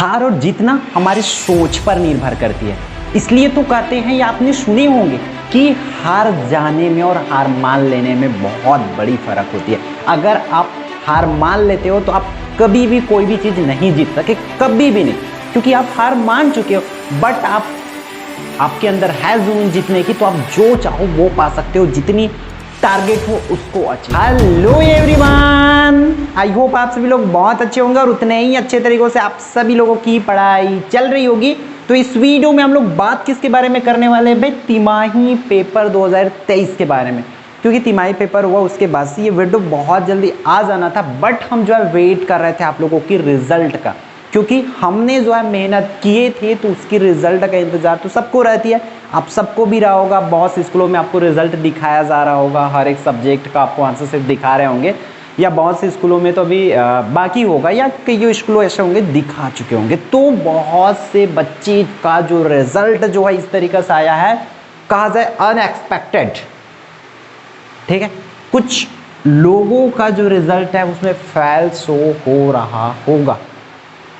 हार और जीतना हमारी सोच पर निर्भर करती है। इसलिए तो कहते हैं, या आपने सुने होंगे कि हार जाने में और हार मान लेने में बहुत बड़ी फर्क होती है। अगर आप हार मान लेते हो तो आप कभी भी कोई भी चीज़ नहीं जीत सके, कभी भी नहीं, क्योंकि आप हार मान चुके हो। बट आपके अंदर है जुनून जीतने की, तो आप जो चाहो वो पा सकते हो, जितनी टारगेट हो उसको achieve. Hello everyone, I hope आप सभी लोग बहुत अच्छे होंगे और उतने ही अच्छे तरीकों से आप सभी लोगों की पढ़ाई चल रही होगी। तो इस वीडियो में हम लोग बात किसके बारे में करने वाले हैं भाई? तिमाही पेपर 2023 के बारे में। क्योंकि तिमाही पेपर हुआ उसके बाद से ये वीडियो बहुत जल्दी आ जाना था, बट हम जो है वेट कर रहे थे आप लोगों की रिजल्ट का, क्योंकि हमने जो है मेहनत किए थे तो उसकी रिजल्ट का इंतजार तो सबको रहती है। आप सबको भी रहा होगा, बहुत से स्कूलों में आपको रिजल्ट दिखाया जा रहा होगा, हर एक सब्जेक्ट का आपको आंसर सिर्फ दिखा रहे होंगे, या बहुत से स्कूलों में तो अभी बाकी होगा, या कई स्कूलों ऐसे होंगे दिखा चुके होंगे। तो बहुत से बच्चे का जो रिजल्ट जो है इस तरीके से आया है, कहा जाए अनएक्सपेक्टेड। ठीक है, कुछ लोगों का जो रिजल्ट है उसमें फेल शो हो रहा होगा।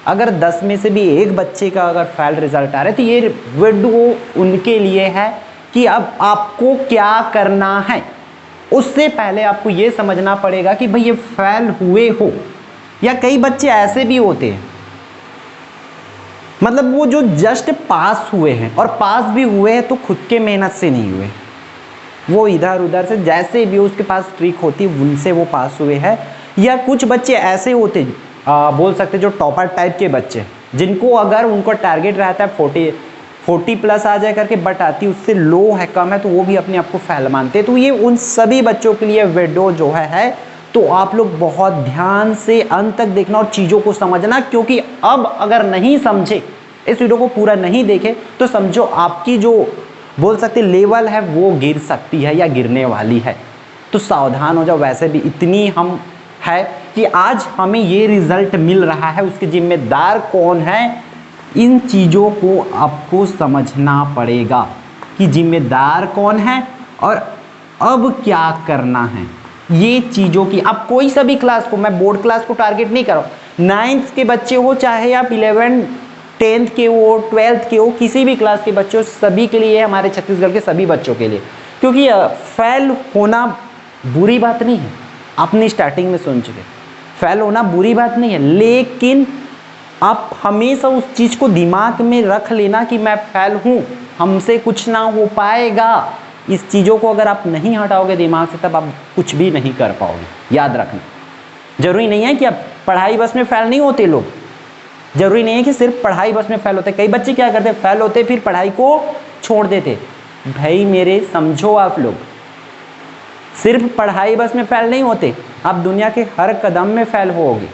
अगर 10 में से भी एक बच्चे का अगर फेल रिजल्ट आ रहा है तो ये वीडियो उनके लिए है कि अब आपको क्या करना है। उससे पहले आपको ये समझना पड़ेगा कि भाई ये फेल हुए हो, या कई बच्चे ऐसे भी होते हैं, मतलब वो जो जस्ट पास हुए हैं, और पास भी हुए हैं तो खुद के मेहनत से नहीं हुए, वो इधर उधर से जैसे भी उसके पास ट्रिक होती उनसे वो पास हुए हैं। या कुछ बच्चे ऐसे होते बोल सकते जो टॉपर टाइप के बच्चे, जिनको अगर उनको टारगेट रहता है 40 प्लस आ जाए करके, बट आती उससे लो है, कम है, तो वो भी अपने आप को फेल मानते हैं। तो ये उन सभी बच्चों के लिए वीडियो जो है तो आप लोग बहुत ध्यान से अंत तक देखना और चीज़ों को समझना, क्योंकि अब अगर नहीं समझे, इस वीडियो को पूरा नहीं देखे, तो समझो आपकी जो बोल सकते लेवल है वो गिर सकती है या गिरने वाली है। तो सावधान हो जाओ। वैसे भी इतनी हम है कि आज हमें ये रिजल्ट मिल रहा है, उसके जिम्मेदार कौन है, इन चीज़ों को आपको समझना पड़ेगा कि जिम्मेदार कौन है और अब क्या करना है। ये चीज़ों की आप कोई सभी क्लास को, मैं बोर्ड क्लास को टारगेट नहीं कर रहा हूँ, 9th के बच्चे हो चाहे आप 11th 10th के हो, 12th के हो, किसी भी क्लास के बच्चे हो, सभी के लिए, हमारे छत्तीसगढ़ के सभी बच्चों के लिए। क्योंकि फेल होना बुरी बात नहीं है, आपने स्टार्टिंग में सुन चुके, फेल होना बुरी बात नहीं है, लेकिन आप हमेशा उस चीज़ को दिमाग में रख लेना कि मैं फेल हूँ, हमसे कुछ ना हो पाएगा। इस चीज़ों को अगर आप नहीं हटाओगे दिमाग से, तब आप कुछ भी नहीं कर पाओगे। याद रखना, जरूरी नहीं है कि आप पढ़ाई बस में फेल नहीं होते लोग, जरूरी नहीं है कि सिर्फ पढ़ाई बस में फेल होते। कई बच्चे क्या करते, फेल होते फिर पढ़ाई को छोड़ देते। भाई मेरे समझो, आप लोग सिर्फ पढ़ाई बस में फेल नहीं होते, आप दुनिया के हर कदम में फेल होगे।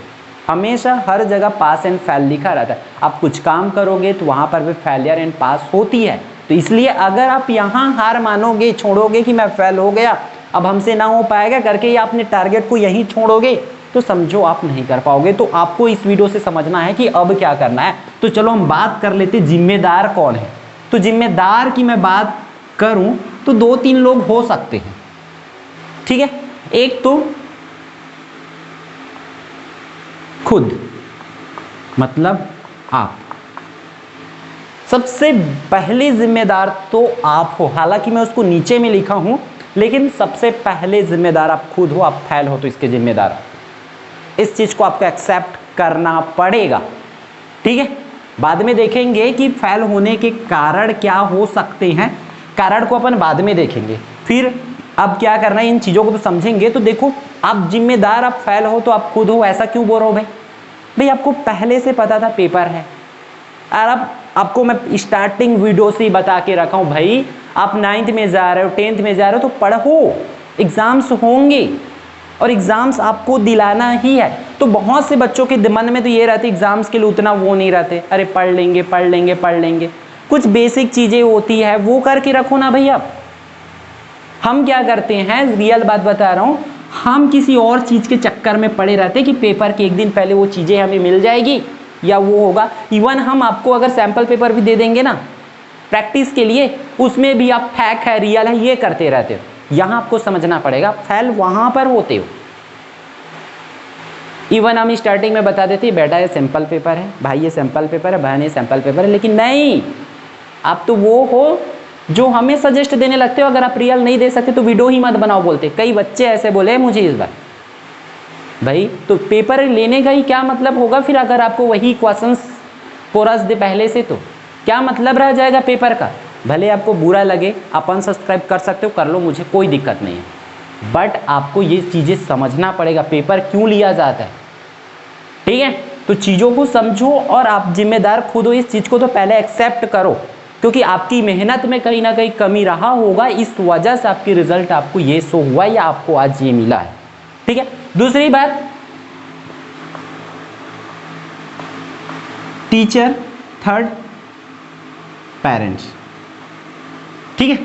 हमेशा हर जगह पास एंड फेल लिखा रहता है। आप कुछ काम करोगे तो वहाँ पर भी फेलियर एंड पास होती है। तो इसलिए अगर आप यहाँ हार मानोगे, छोड़ोगे कि मैं फेल हो गया, अब हमसे ना हो पाएगा करके, या अपने टारगेट को यहीं छोड़ोगे, तो समझो आप नहीं कर पाओगे। तो आपको इस वीडियो से समझना है कि अब क्या करना है। तो चलो हम बात कर लेते जिम्मेदार कौन है। तो जिम्मेदार की मैं बात करूं तो 2-3 लोग हो सकते हैं। ठीक है, एक तो खुद, मतलब आप, सबसे पहले जिम्मेदार तो आप हो। हालांकि मैं उसको नीचे में लिखा हूं, लेकिन सबसे पहले जिम्मेदार आप खुद हो। आप फेल हो तो इसके जिम्मेदार, इस चीज को आपको एक्सेप्ट करना पड़ेगा। ठीक है, बाद में देखेंगे कि फेल होने के कारण क्या हो सकते हैं, कारण को अपन बाद में देखेंगे। फिर अब क्या करना है, इन चीजों को तो समझेंगे। तो देखो, आप जिम्मेदार, आप फेल हो तो आप खुद हो। ऐसा क्यों बोल रहा हूं भाई आपको पहले से पता था पेपर है, और अब आपको मैं स्टार्टिंग वीडियो से ही बता के रखा हूं, भाई आप 9th में जा रहे हो, 10th में जा रहे हो, तो पढ़ो, एग्जाम्स होंगे और एग्जाम्स आपको दिलाना ही है। तो बहुत से बच्चों के मन में तो ये रहते एग्जाम्स के लिए उतना वो नहीं रहते, अरे पढ़ लेंगे पढ़ लेंगे पढ़ लेंगे। कुछ बेसिक चीजें होती है वो करके रखो ना भैया। हम क्या करते हैं, रियल बात बता रहा हूँ, हम किसी और चीज के चक्कर में पड़े रहते कि पेपर के एक दिन पहले वो चीजें हमें मिल जाएगी या वो होगा। इवन हम आपको अगर सैंपल पेपर भी दे देंगे ना प्रैक्टिस के लिए, उसमें भी आप फैक है रियल है ये करते रहते हो। यहां आपको समझना पड़ेगा, फेल वहां पर होते हो इवन हम स्टार्टिंग में बता देते बेटा ये सैंपल पेपर है, भाई ये सैंपल पेपर है, बहन ये सैंपल पेपर है, लेकिन नहीं, आप तो वो हो जो हमें सजेस्ट देने लगते हो, अगर आप रियल नहीं दे सकते तो वीडियो ही मत बनाओ बोलते। कई बच्चे ऐसे बोले हैं मुझे इस बार, भाई तो पेपर लेने का ही क्या मतलब होगा फिर, अगर आपको वही क्वेश्चंस कोरस दे पहले से, तो क्या मतलब रह जाएगा पेपर का। भले आपको बुरा लगे, आप अनसब्सक्राइब कर सकते हो, कर लो, मुझे कोई दिक्कत नहीं है, बट आपको ये चीज़ें समझना पड़ेगा पेपर क्यों लिया जाता है, ठीक है। तो चीज़ों को समझो और आप जिम्मेदार खुद हो, इस चीज़ को तो पहले एक्सेप्ट करो, क्योंकि आपकी मेहनत में कहीं ना कहीं कमी रहा होगा, इस वजह से आपकी रिजल्ट आपको ये शो हुआ या आपको आज ये मिला है, ठीक है। दूसरी बात, टीचर, थर्ड पेरेंट्स, ठीक है।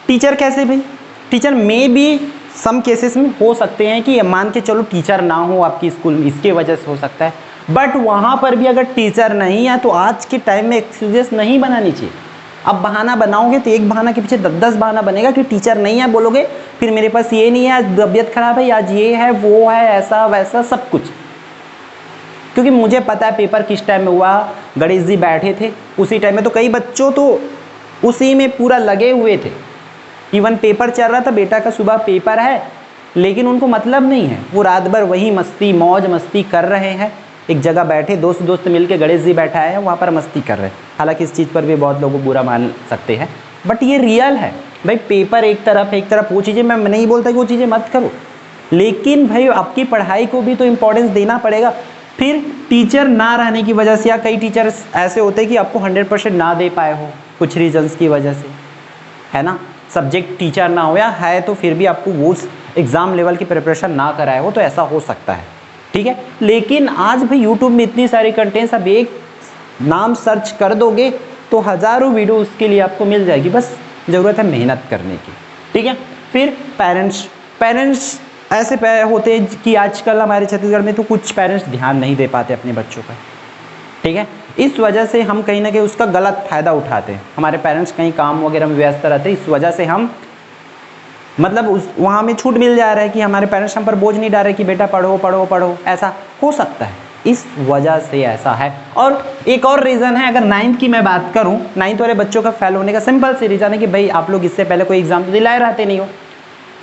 टीचर कैसे भाई, टीचर में भी सम केसेस में हो सकते हैं कि मान के चलो टीचर ना हो आपकी स्कूल में, इसके वजह से हो सकता है, बट वहाँ पर भी अगर टीचर नहीं है तो आज के टाइम में एक्सक्यूजेस नहीं बनानी चाहिए। अब बहाना बनाओगे तो एक बहाना के पीछे 10-10 बहाना बनेगा कि टीचर नहीं है बोलोगे, फिर मेरे पास ये नहीं है, आज तबीयत खराब है, आज ये है वो है, ऐसा वैसा सब कुछ। क्योंकि मुझे पता है पेपर किस टाइम में हुआ, गणेश जी बैठे थे उसी टाइम में, तो कई बच्चों तो उसी में पूरा लगे हुए थे। इवन पेपर चल रहा था, बेटा का सुबह पेपर है, लेकिन उनको मतलब नहीं है, वो रात भर वही मस्ती मौज मस्ती कर रहे हैं, एक जगह बैठे दोस्त मिलके, गणेश जी बैठा है वहाँ पर मस्ती कर रहे हैं। हालांकि इस चीज़ पर भी बहुत लोग बुरा मान सकते हैं, बट ये रियल है भाई। पेपर एक तरफ वो चीज़ें, मैं नहीं बोलता कि वो चीज़ें मत करो, लेकिन भाई आपकी पढ़ाई को भी तो इम्पोर्टेंस देना पड़ेगा। फिर टीचर ना रहने की वजह से, या कई टीचर्स ऐसे होते हैं कि आपको 100% ना दे पाए हो कुछ रीजंस की वजह से, है ना, सब्जेक्ट टीचर ना हो या है तो फिर भी आपको वो एग्ज़ाम लेवल की प्रिपरेशन ना कराए हो, तो ऐसा हो सकता है, ठीक है। लेकिन आज भाई यूट्यूब में इतनी सारी कंटेंट्स, अब एक नाम सर्च कर दोगे तो हज़ारों वीडियो उसके लिए आपको मिल जाएगी, बस ज़रूरत है मेहनत करने की, ठीक है। फिर पेरेंट्स ऐसे होते हैं कि आजकल हमारे छत्तीसगढ़ में तो कुछ पेरेंट्स ध्यान नहीं दे पाते अपने बच्चों पर, ठीक है। इस वजह से हम कहीं ना कहीं उसका गलत फ़ायदा उठाते हैं। हमारे पेरेंट्स कहीं काम वगैरह में व्यस्त रहते हैं, इस वजह से हम मतलब वहाँ में छूट मिल जा रहा है कि हमारे पेरेंट्स हम पर बोझ नहीं डाल रहे कि बेटा पढ़ो पढ़ो पढ़ो, ऐसा हो सकता है, इस वजह से ऐसा है। और एक और रीज़न है, अगर 9th की मैं बात करूँ, 9th वाले बच्चों का फेल होने का सिंपल सी रीज़न है कि भाई आप लोग इससे पहले कोई एग्जाम तो दिलाए रहते नहीं हो,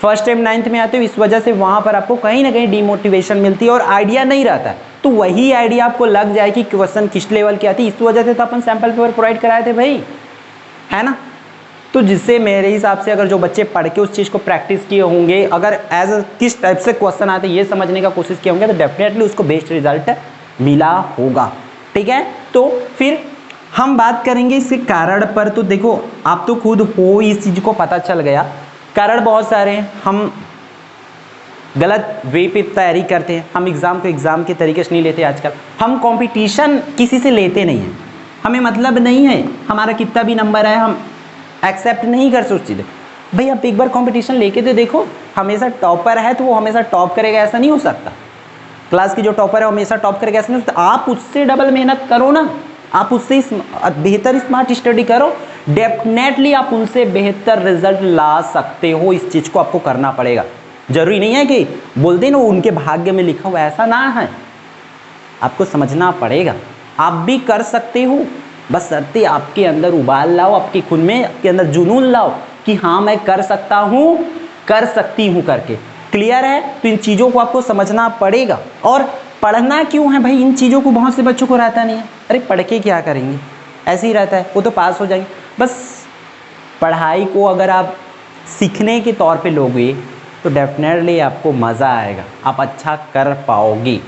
फर्स्ट टाइम 9th में आते हो, इस वजह से वहाँ पर आपको कहीं ना कहीं डिमोटिवेशन मिलती है और आइडिया नहीं रहता है। तो वही आइडिया आपको लग जाए कि क्वेश्चन किस लेवल की आती है, इस वजह से तो अपन सैंपल पेपर प्रोवाइड कराए थे भाई, है ना। तो जिससे मेरे हिसाब से अगर जो बच्चे पढ़ के उस चीज़ को प्रैक्टिस किए होंगे, अगर एज किस टाइप से क्वेश्चन आते हैं ये समझने का कोशिश किए होंगे, तो डेफिनेटली उसको बेस्ट रिजल्ट मिला होगा, ठीक है। तो फिर हम बात करेंगे इसके कारण पर। तो देखो आप तो खुद हो, इस चीज़ को पता चल गया, कारण बहुत सारे हैं। हम गलत वे पे तैयारी करते हैं, हम एग्ज़ाम को एग्ज़ाम के तरीके से नहीं लेते। आजकल हम कंपटीशन किसी से लेते नहीं हैं, हमें मतलब नहीं है हमारा कितना भी नंबर है, हम एक्सेप्ट नहीं कर सकते चीज़ें। भाई आप एक बार कंपटीशन लेके तो देखो, हमेशा टॉपर है तो वो हमेशा टॉप करेगा ऐसा नहीं हो सकता, क्लास की जो टॉपर है हमेशा टॉप करेगा ऐसा नहीं हो सकता। आप उससे डबल मेहनत करो ना, आप उससे बेहतर स्मार्ट स्टडी करो, डेफिनेटली आप उनसे बेहतर रिजल्ट ला सकते हो। इस चीज़ को आपको करना पड़ेगा, जरूरी नहीं है कि बोलते ना उनके भाग्य में लिखा हुआ, ऐसा ना है, आपको समझना पड़ेगा आप भी कर सकते हो। बस शर्ते आपके अंदर उबाल लाओ, आपके खुद में आपके अंदर जुनून लाओ कि हाँ मैं कर सकता हूँ, कर सकती हूँ करके। क्लियर है? तो इन चीज़ों को आपको समझना पड़ेगा। और पढ़ना क्यों है भाई, इन चीज़ों को बहुत से बच्चों को रहता नहीं है, अरे पढ़ के क्या करेंगे, ऐसे ही रहता है, वो तो पास हो जाएंगे। बस पढ़ाई को अगर आप सीखने के तौर पे लोगे तो डेफिनेटली आपको मज़ा आएगा, आप अच्छा कर पाओगे,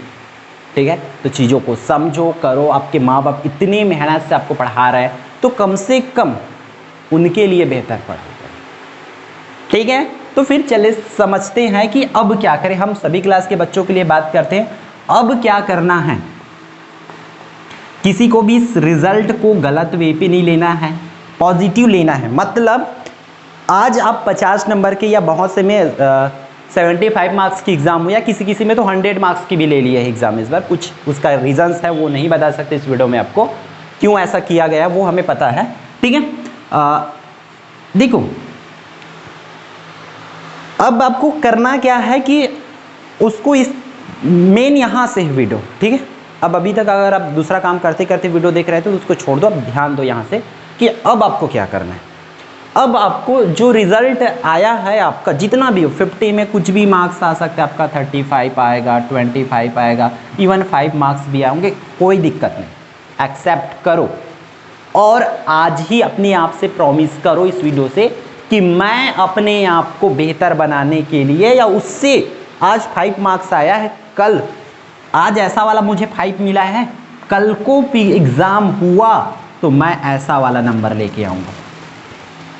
ठीक है। तो चीज़ों को समझो, करो। आपके माँ बाप इतनी मेहनत से आपको पढ़ा रहे हैं तो कम से कम उनके लिए बेहतर पढ़ाई करो, ठीक है। तो फिर चले समझते हैं कि अब क्या करें। हम सभी क्लास के बच्चों के लिए बात करते हैं, अब क्या करना है। किसी को भी इस रिजल्ट को गलत वे पे नहीं लेना है, पॉजिटिव लेना है। मतलब आज आप 50 नंबर के या बहुत से में 75 मार्क्स की एग्ज़ाम हो, या किसी में तो 100 मार्क्स की भी ले ली है एग्ज़ाम इस बार, कुछ उसका रीजंस है वो नहीं बता सकते इस वीडियो में आपको, क्यों ऐसा किया गया वो हमें पता है, ठीक है। देखो अब आपको करना क्या है कि उसको इस मेन यहाँ से है वीडियो, ठीक है। अब अभी तक अगर आप दूसरा काम करते करते वीडियो देख रहे थे तो उसको छोड़ दो, अब ध्यान दो यहाँ से कि अब आपको क्या करना है। अब आपको जो रिजल्ट आया है आपका, जितना भी हो, 50 में कुछ भी मार्क्स आ सकते हैं, आपका 35 आएगा, 25 आएगा, इवन 5 मार्क्स भी आएंगे, कोई दिक्कत नहीं, एक्सेप्ट करो। और आज ही अपने आप से प्रॉमिस करो इस वीडियो से कि मैं अपने आप को बेहतर बनाने के लिए, या उससे आज 5 मार्क्स आया है, कल आज ऐसा वाला मुझे 5 मिला है, कल को भी एग्ज़ाम हुआ तो मैं ऐसा वाला नंबर लेके आऊँगा।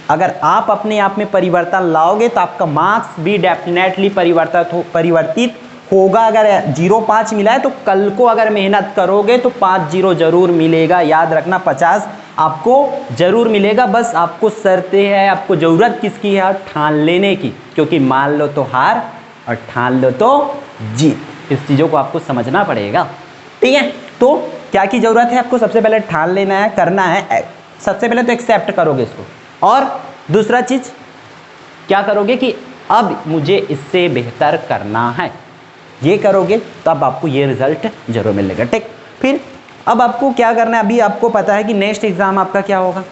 अगर आप अपने आप में परिवर्तन लाओगे तो आपका मार्क्स भी डेफिनेटली परिवर्तित होगा। अगर 0.5 मिला है तो कल को अगर मेहनत करोगे तो 5 जरूर मिलेगा। याद रखना, 50 आपको जरूर मिलेगा। बस आपको शर्त है, आपको ज़रूरत किसकी है, ठान लेने की, क्योंकि मान लो तो हार और ठान लो तो जीत। इस चीज़ों को आपको समझना पड़ेगा, ठीक है। तो क्या की ज़रूरत है आपको, सबसे पहले ठान लेना है, करना है। सबसे पहले तो एक्सेप्ट करोगे इसको, और दूसरा चीज़ क्या करोगे कि अब मुझे इससे बेहतर करना है, ये करोगे तो अब आपको ये रिजल्ट जरूर मिलेगा, ठीक। फिर अब आपको क्या करना है, अभी आपको पता है कि नेक्स्ट एग्ज़ाम आपका क्या होगा,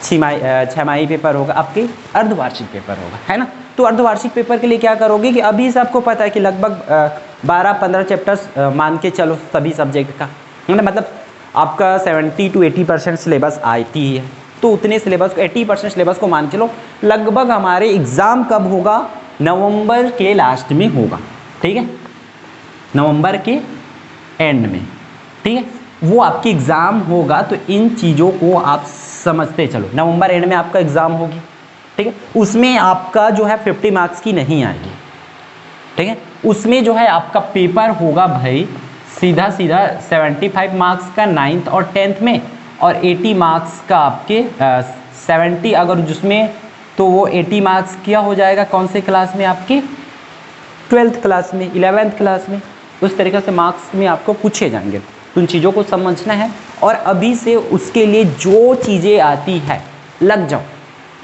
6माही पेपर होगा, आपके अर्धवार्षिक पेपर होगा, है ना। तो अर्धवार्षिक पेपर के लिए क्या करोगे कि अभी से आपको पता है कि लगभग 12-15 चैप्टर्स मान के चलो सभी सब्जेक्ट का, है ना। मतलब आपका 70 to 80% सिलेबस आती है, तो उतने सिलेबस को 80% सिलेबस को मान के लो। लगभग हमारे एग्ज़ाम कब होगा, नवंबर के लास्ट में होगा, ठीक है, नवंबर के एंड में, ठीक है, वो आपकी एग्ज़ाम होगा। तो इन चीज़ों को आप समझते चलो, नवंबर एंड में आपका एग्ज़ाम होगी, ठीक है। उसमें आपका जो है 50 मार्क्स की नहीं आएगी, ठीक है। उसमें जो है आपका पेपर होगा भाई सीधा 75 मार्क्स का 9th और 10th में, और 80 मार्क्स का आपके 70 अगर जिसमें, तो वो 80 मार्क्स क्या हो जाएगा, कौन से क्लास में, आपके 12th क्लास में, 11th क्लास में। उस तरीके से मार्क्स में आपको पूछे जाएंगे, तो उन चीज़ों को समझना है। और अभी से उसके लिए जो चीज़ें आती है लग जाओ।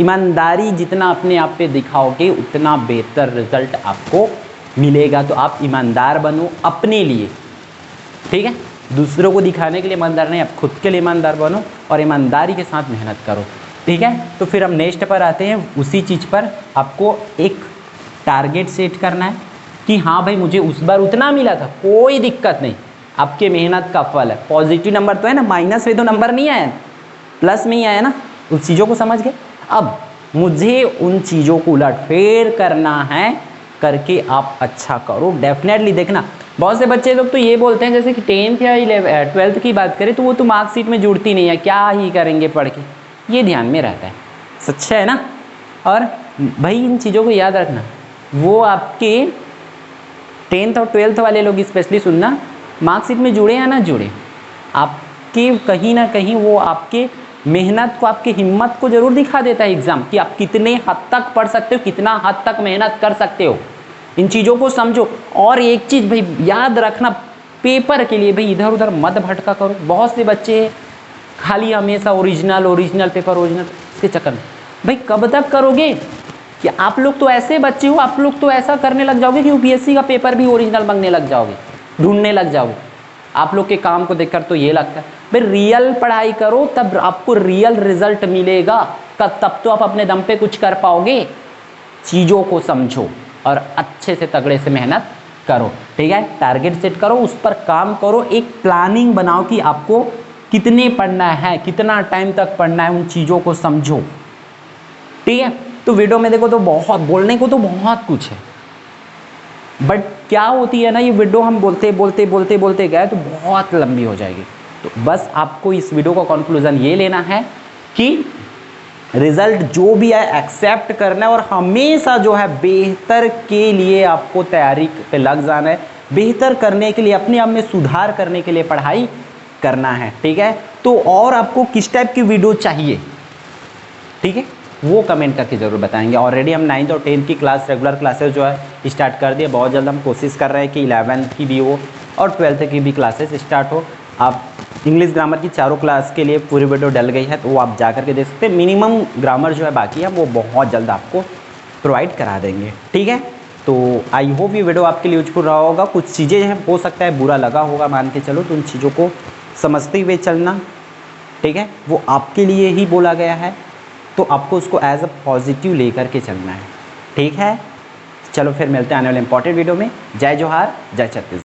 ईमानदारी जितना अपने आप पे दिखाओगे उतना बेहतर रिजल्ट आपको मिलेगा। तो आप ईमानदार बनो अपने लिए, ठीक है। दूसरों को दिखाने के लिए ईमानदार नहीं, आप खुद के लिए ईमानदार बनो और ईमानदारी के साथ मेहनत करो, ठीक है। तो फिर हम नेक्स्ट पर आते हैं। उसी चीज़ पर आपको एक टारगेट सेट करना है कि हाँ भाई मुझे उस बार उतना मिला था, कोई दिक्कत नहीं, आपके मेहनत का फल है। पॉजिटिव नंबर तो है ना, माइनस में तो नंबर नहीं आया, प्लस में ही आया ना। उस चीज़ों को समझ गए। अब मुझे उन चीज़ों को उलटफेर करना है, करके आप अच्छा करो। डेफिनेटली देखना, बहुत से बच्चे लोग तो ये बोलते हैं, जैसे कि 10th या 12th की बात करें तो वो तो मार्कशीट में जुड़ती नहीं है, क्या ही करेंगे पढ़ के, ये ध्यान में रहता है। सच्चा है ना। और भाई इन चीज़ों को याद रखना, वो आपके 10th और 12th वाले लोग स्पेशली सुनना, मार्कशीट में जुड़े या ना जुड़े, आपके कहीं ना कहीं वो आपके मेहनत को, आपकी हिम्मत को जरूर दिखा देता है एग्ज़ाम, कि आप कितने हद तक पढ़ सकते हो, कितना हद तक मेहनत कर सकते हो। इन चीज़ों को समझो। और एक चीज़ भाई याद रखना, पेपर के लिए भाई इधर उधर मत भटका करो। बहुत से बच्चे खाली हमेशा ओरिजिनल पेपर, ओरिजिनल, इसके चक्कर में भाई कब तक करोगे। कि आप लोग तो ऐसे बच्चे हो, आप लोग तो ऐसा करने लग जाओगे कि यूपीएससी का पेपर भी ओरिजिनल मांगने लग जाओगे, ढूंढने लग जाओगे। आप लोग के काम को देखकर तो ये लगता है। भाई रियल पढ़ाई करो, तब आपको रियल रिजल्ट मिलेगा, तब तो आप अपने दम पे कुछ कर पाओगे। चीज़ों को समझो और अच्छे से तगड़े से मेहनत करो, ठीक है। टारगेट सेट करो, उस पर काम करो, एक प्लानिंग बनाओ कि आपको कितने पढ़ना है, कितना टाइम तक पढ़ना है, उन चीज़ों को समझो, ठीक है। तो वीडियो में देखो तो बहुत बोलने को तो बहुत कुछ है, बट क्या होती है ना, ये वीडियो हम बोलते गए तो बहुत लंबी हो जाएगी। तो बस आपको इस वीडियो का कंक्लूजन ये लेना है कि रिजल्ट जो भी है एक्सेप्ट करना है, और हमेशा जो है बेहतर के लिए आपको तैयारी पे लग जाना है। बेहतर करने के लिए, अपने आप में सुधार करने के लिए पढ़ाई करना है, ठीक है। तो और आपको किस टाइप की वीडियो चाहिए, ठीक है, वो कमेंट करके ज़रूर बताएंगे। ऑलरेडी हम 9th और 10th की क्लास, रेगुलर क्लासेस जो है स्टार्ट कर दिए। बहुत जल्द हम कोशिश कर रहे हैं कि 11th की भी हो और 12th की भी क्लासेस स्टार्ट हो। आप इंग्लिश ग्रामर की चारों क्लास के लिए पूरी वीडियो डल गई है, तो वो आप जा करके देख सकते हैं। मिनिमम ग्रामर जो है बाकी है, वो बहुत जल्द आपको प्रोवाइड करा देंगे, ठीक है। तो तो आई होप ये वीडियो आपके लिए यूजफुल रहा होगा। कुछ चीज़ें हैं हो सकता है बुरा लगा होगा, मान के चलो, तो उन चीज़ों को समझते हुए चलना, ठीक है। वो आपके लिए ही बोला गया है, तो आपको उसको एज अ पॉजिटिव लेकर के चलना है, ठीक है। चलो फिर मिलते हैं आने वाले इंपॉर्टेंट वीडियो में। जय जोहार, जय छत्तीसगढ़।